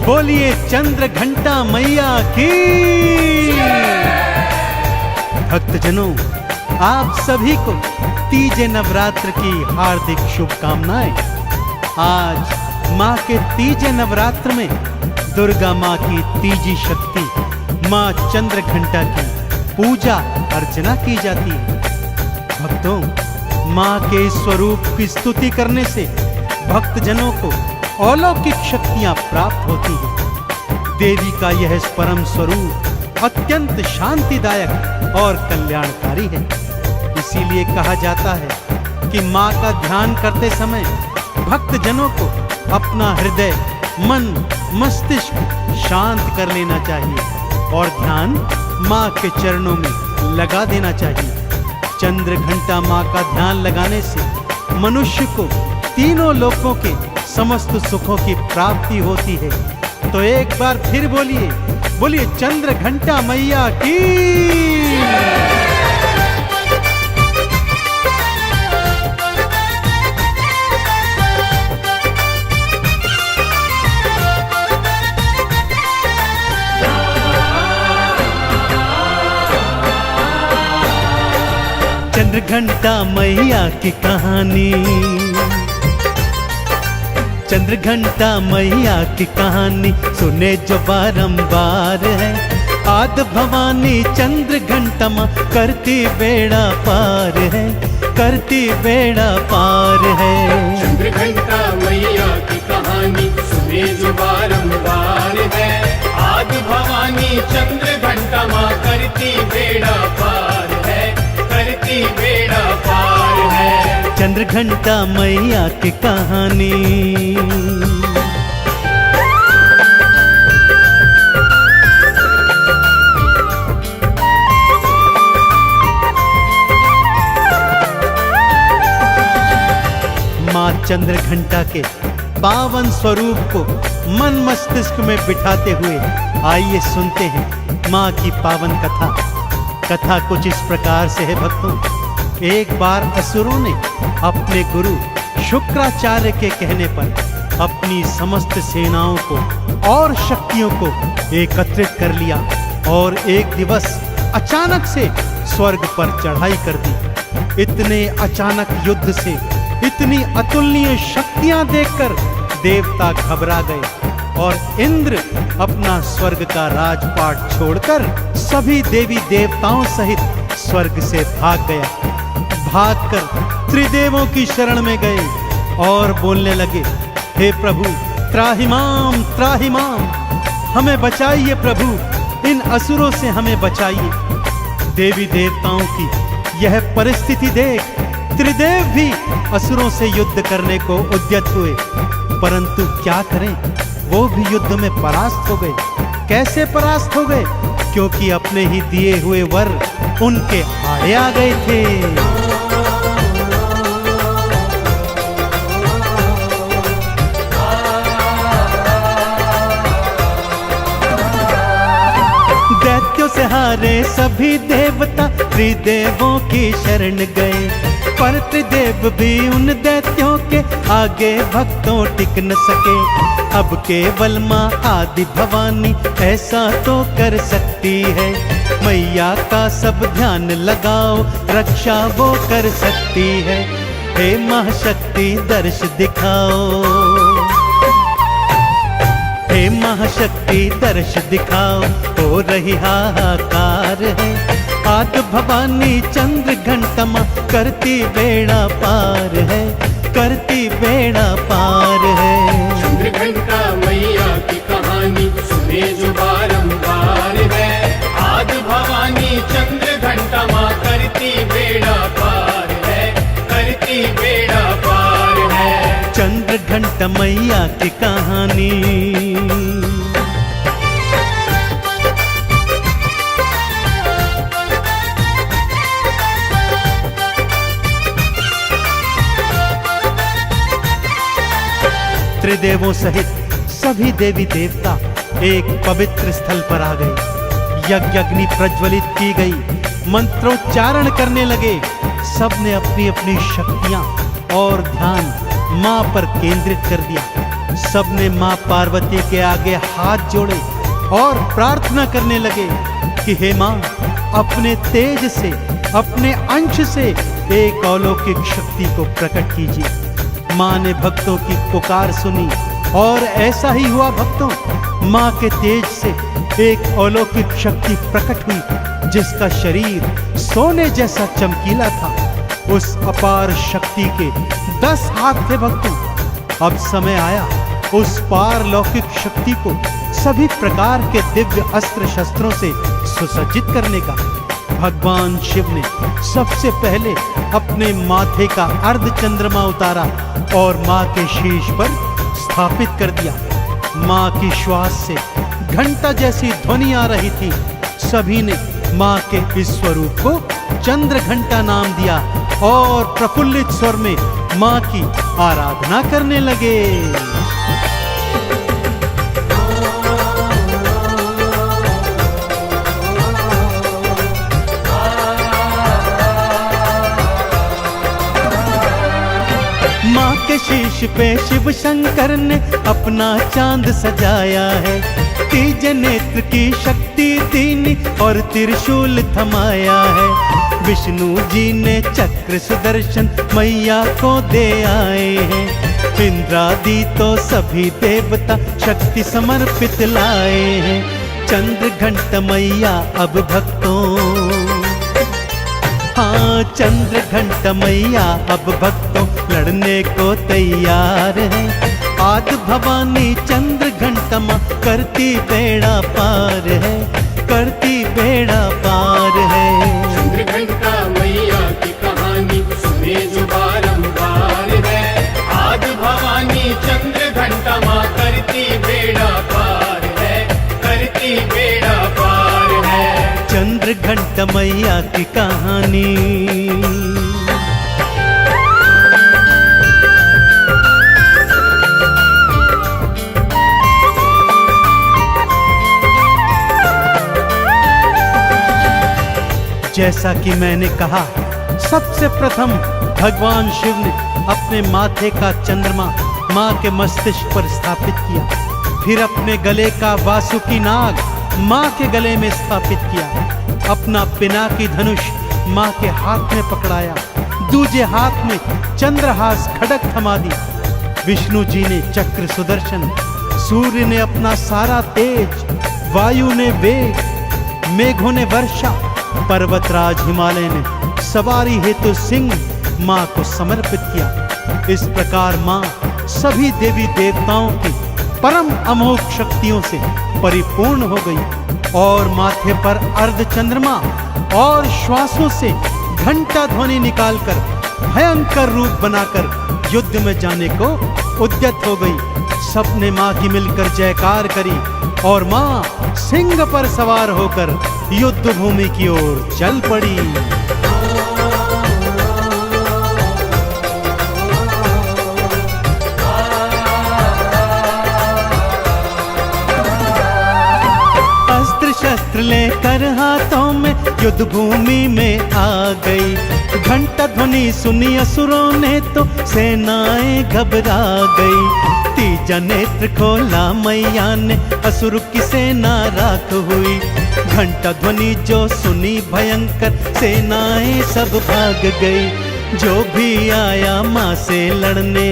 बोलिए चंद्र घंटा मैया की। भक्तजनों, आप सभी को तीजे नवरात्र की हार्दिक शुभकामनाएं। आज माँ के तीजे नवरात्र में दुर्गा माँ की तीजी शक्ति माँ चंद्र घंटा की पूजा अर्चना की जाती है। भक्तों, माँ के स्वरूप की स्तुति करने से भक्तजनों को अलौकिक शक्तियां प्राप्त होती हैं। देवी का यह परम स्वरूप अत्यंत शांतिदायक और कल्याणकारी है। इसीलिए कहा जाता है कि माँ का ध्यान करते समय भक्तजनों को अपना हृदय, मन, मस्तिष्क शांत कर लेना चाहिए और ध्यान माँ के चरणों में लगा देना चाहिए। चंद्र घंटा माँ का ध्यान लगाने से मनुष्य को तीनों लोकों के समस्त सुखों की प्राप्ति होती है। तो एक बार फिर बोलिए चंद्र घंटा मैया की। चंद्र घंटा मैया की कहानी, चंद्र घंटा मैया की कहानी सुने जो बारंबार है। आद भवानी चंद्र घंटा माँ करती बेड़ा पार है, करती बेड़ा पार है। चंद्र घंटा मैया की कहानी सुने जो बारंबार है। आद भवानी चंद्र घंटा माँ करती बेड़ा पार है, करती बेड़ा पार है। चंद्र घंटा मैया की कहानी। माँ चंद्र घंटा के पावन स्वरूप को मन मस्तिष्क में बिठाते हुए आइए सुनते हैं माँ की पावन कथा। कथा कुछ इस प्रकार से है भक्तों। एक बार असुरों ने अपने गुरु शुक्राचार्य के कहने पर अपनी समस्त सेनाओं को और शक्तियों को एकत्रित कर लिया और एक दिवस अचानक से स्वर्ग पर चढ़ाई कर दी। इतने अचानक युद्ध से इतनी अतुलनीय शक्तियां देखकर देवता घबरा गए और इंद्र अपना स्वर्ग का राजपाट छोड़कर सभी देवी देवताओं सहित स्वर्ग से भाग गया। भागकर त्रिदेवों की शरण में गए और बोलने लगे, हे प्रभु त्राहिमाम त्राहिमाम, हमें बचाइए प्रभु, इन असुरों से हमें बचाइए। देवी देवताओं की यह परिस्थिति देख त्रिदेव भी असुरों से युद्ध करने को उद्यत हुए, परंतु क्या करें, वो भी युद्ध में परास्त हो गए। कैसे परास्त हो गए? क्योंकि अपने ही दिए हुए वर उनके आड़े आ गए थे। दैत्यों से हारे सभी देवता त्रिदेवों की शरण गए, पर त्रिदेव भी उन दैत्यों के आगे भक्तों टिक न सके। अब केवल माँ आदि भवानी ऐसा तो कर सकती है। मैया का सब ध्यान लगाओ, रक्षा वो कर सकती है। हे महाशक्ति दर्श दिखाओ, हे महाशक्ति दर्श दिखाओ, हो रही हाहाकार है। आद भवानी चंद्र घंटा माँ करती बेड़ा पार है, करती बेड़ा पार है। चंद्र घंटा मैया की कहानी सुने जो बारंबार है। आद भवानी चंद्र घंटा माँ करती बेड़ा पार है, करती बेड़ा पार है। चंद्र घंटा मैया की कहानी। त्रिदेवों सहित सभी देवी देवता एक पवित्र स्थल पर आ गए। यज्ञ अग्नि प्रज्वलित की गई, मंत्रोच्चारण करने लगे। सबने अपनी अपनी शक्तियां और ध्यान मां पर केंद्रित कर दिया। सबने मां पार्वती के आगे हाथ जोड़े और प्रार्थना करने लगे कि हे मां, अपने तेज से, अपने अंश से एक अलौकिक शक्ति को प्रकट कीजिए। मां ने भक्तों की पुकार सुनी और ऐसा ही हुआ भक्तों। मां के तेज से एक अलौकिक शक्ति प्रकट हुई जिसका शरीर सोने जैसा चमकीला था। उस अपार शक्ति के 10 हाथ थे भक्तों। अब समय आया उस पारलौकिक शक्ति को सभी प्रकार के दिव्य अस्त्र शस्त्रों से सुसज्जित करने का। भगवान शिव ने सबसे पहले अपने माथे का अर्धचंद्रमा उतारा और मां के शीश पर स्थापित कर दिया। मां की श्वास से घंटा जैसी ध्वनि आ रही थी। सभी ने मां के इस स्वरूप को चंद्र घंटा नाम दिया और प्रफुल्लित स्वर में मां की आराधना करने लगे। मां के शीश पे शिव शंकर ने अपना चांद सजाया है। तीज नेत्र की शक्ति दीनी और त्रिशूल थमाया है। विष्णु जी ने चक्र सुदर्शन मैया को दे आए हैं। इंद्रादि तो सभी देवता शक्ति समर्पित लाए हैं। चंद्र घंट मैया अब भक्तों, हाँ चंद्र घंट मैया अब भक्तों लड़ने को तैयार है। आद भवानी चंद्र घंटमा करती बेड़ा पार है, करती बेड़ा पार है। चंद्र घंटा मैया की कहानी सुने जो बारंबार है। आद भवानी चंद्र घंटा माँ करती बेड़ा पार है, करती बेड़ा पार है। चंद्र घंटा मैया की कहानी। जैसा कि मैंने कहा, सबसे प्रथम भगवान शिव ने अपने माथे का चंद्रमा मां के मस्तिष्क पर स्थापित किया। फिर अपने गले का वासुकी नाग मां के गले में स्थापित किया। अपना पिनाकी धनुष मां के हाथ में पकड़ाया। दूजे हाथ में चंद्रहास खड़ग थमा दी। विष्णु जी ने चक्र सुदर्शन, सूर्य ने अपना सारा तेज, वायु ने वेग, मेघों ने वर्षा, पर्वतराज हिमालय ने सवारी हेतु सिंह मां को समर्पित किया। इस प्रकार मां सभी देवी देवताओं की परम अमोघ शक्तियों से परिपूर्ण हो गई और माथे पर अर्धचंद्रमा और श्वासों से घंटा ध्वनि निकालकर भयंकर रूप बनाकर युद्ध में जाने को उद्यत हो गई। सबने मां की मिलकर जयकार करी और मां सिंह पर सवार होकर युद्ध भूमि की ओर चल पड़ी। अस्त्र शस्त्र लेकर हाथों में युद्ध भूमि में आ गई। घंटा ध्वनि सुनी असुरों ने तो सेनाएं घबरा गई। तीजा नेत्र खोला मैया ने, असुर की सेना राख हुई। घंटा ध्वनि जो सुनी भयंकर, सेनाएं सब भाग गई। जो भी आया मां से लड़ने,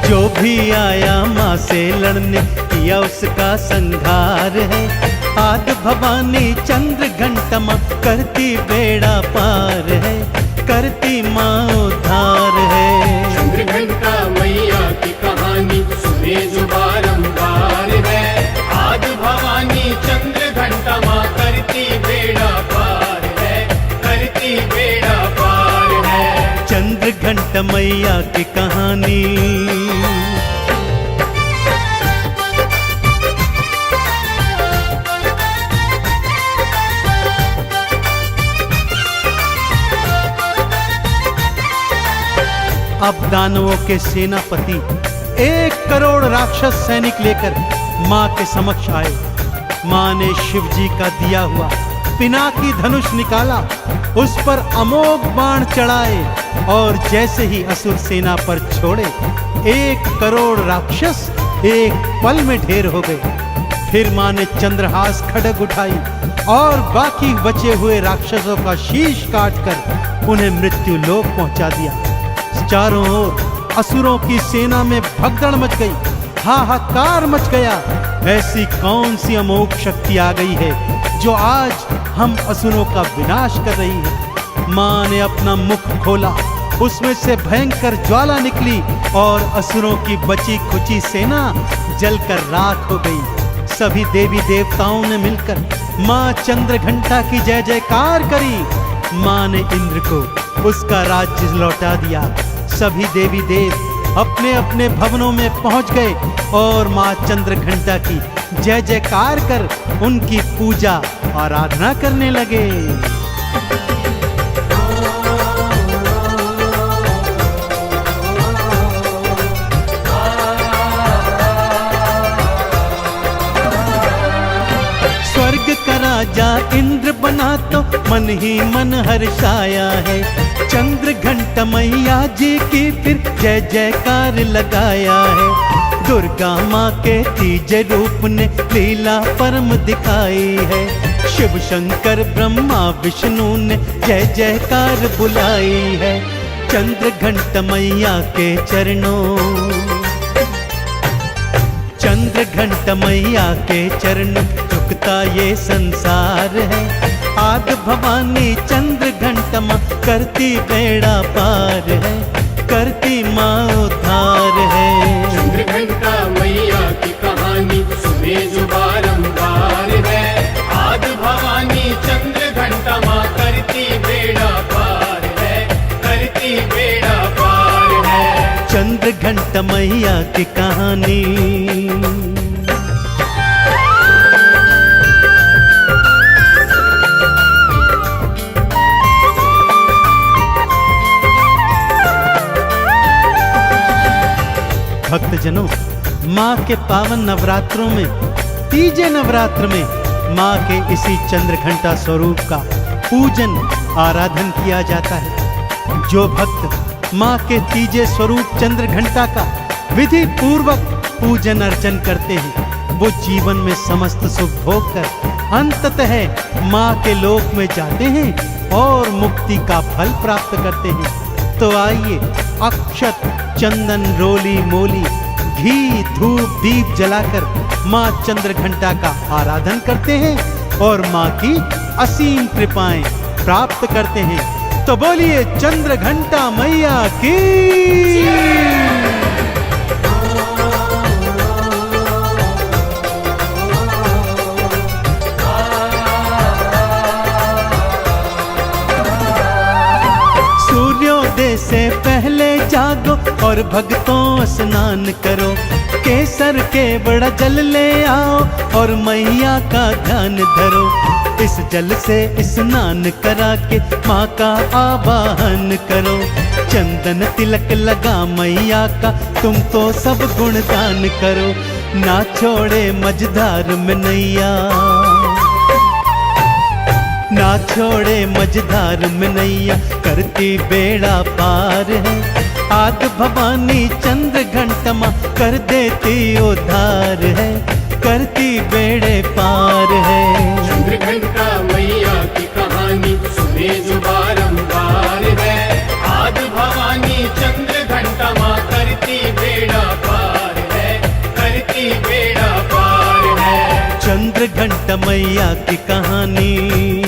जो भी आया मां से लड़ने, किया उसका संहार है। आद भवानी चंद्र घंटमा करती बेड़ा पार है, करती मां उद्धार है। चंद्र घंटा मैया की कहानी सुने जो बारंबार है। आद भवानी चंद्र घंटा माँ करती बेड़ा पार है, करती बेड़ा पार है। चंद्र घंटा मैया की कहानी। अब दानवों के सेनापति 1 करोड़ राक्षस सैनिक लेकर मां के समक्ष आए। मां ने शिव जी का दिया हुआ पिनाकी धनुष निकाला, उस पर अमोघ बाण चढ़ाए और जैसे ही असुर सेना पर छोड़े, 1 करोड़ राक्षस एक पल में ढेर हो गए। फिर मां ने चंद्रहास खड्ग उठाई और बाकी बचे हुए राक्षसों का शीश काटकर उन्हें मृत्यु लोक पहुंचा दिया। चारों ओर असुरों की सेना में भगदड़ मच गई, हाहाकार मच गया। ऐसी कौन सी अमोघ शक्ति आ गई है जो आज हम असुरों का विनाश कर रही है। मां ने अपना मुख खोला, उसमें से भयंकर ज्वाला निकली और असुरों की बची खुची सेना जलकर राख हो गई। सभी देवी देवताओं ने मिलकर मां चंद्रघंटा की जय जयकार करी। मां ने इंद्र को उसका राज्य लौटा दिया। सभी देवी देव अपने अपने भवनों में पहुंच गए और मां चंद्रघंटा की जय जयकार कर उनकी पूजा आराधना करने लगे। स्वर्ग का राजा इंद्र बना तो मन ही मन हर्षाया है। चंद्रघंटा मैया जी की फिर जय जयकार लगाया है। दुर्गा माँ के तीजे रूप ने लीला परम दिखाई है। शिव शंकर ब्रह्मा विष्णु ने जय जयकार बुलाई है। चंद्रघंटा मैया के चरणों, चंद्रघंटा मैया के चरण झुकता ये संसार है। आद भवानी चंद्रघंटा माँ करती बेड़ा पार है, करती माँ उद्धार है। चंद्रघंटा मैया की कहानी सुने जो बारंबार है। आद भवानी चंद्रघंटा माँ करती बेड़ा पार है, करती बेड़ा पार है। चंद्रघंटा मैया की कहानी। भक्तजनों, माँ के पावन नवरात्रों में, तीजे नवरात्र में माँ के इसी चंद्रघंटा स्वरूप का पूजन आराधन किया जाता है। जो भक्त माँ के तीजे स्वरूप चंद्रघंटा का विधि पूर्वक पूजन अर्चन करते हैं, वो जीवन में समस्त सुख भोग कर अंततः माँ के लोक में जाते हैं और मुक्ति का फल प्राप्त करते हैं। तो आइए अक्षत, चंदन, रोली मोली, घी, धूप, दीप जलाकर माँ चंद्रघंटा का आराधन करते हैं और माँ की असीम कृपाएं प्राप्त करते हैं। तो बोलिए चंद्रघंटा मैया की। सूर्योदय से पहले जागो और भक्तों स्नान करो। केसर के बड़ा जल ले आओ और मैया का ध्यान धरो। इस जल से स्नान करा के माँ का आवाहन करो। चंदन तिलक लगा मैया का तुम तो सब गुणगान करो। ना छोड़े मझधार में नैया, ना छोड़े मझधार में नैया, करती बेड़ा पार है। आद भवानी चंद्रघंटा माँ कर देती उद्धार है, करती बेड़े पार है। चंद्रघंटा मैया की कहानी सुने जो बारंबार है। आद भवानी चंद्रघंटा माँ करती बेड़ा पार है, करती बेड़ा पार है। चंद्रघंटा मैया की कहानी।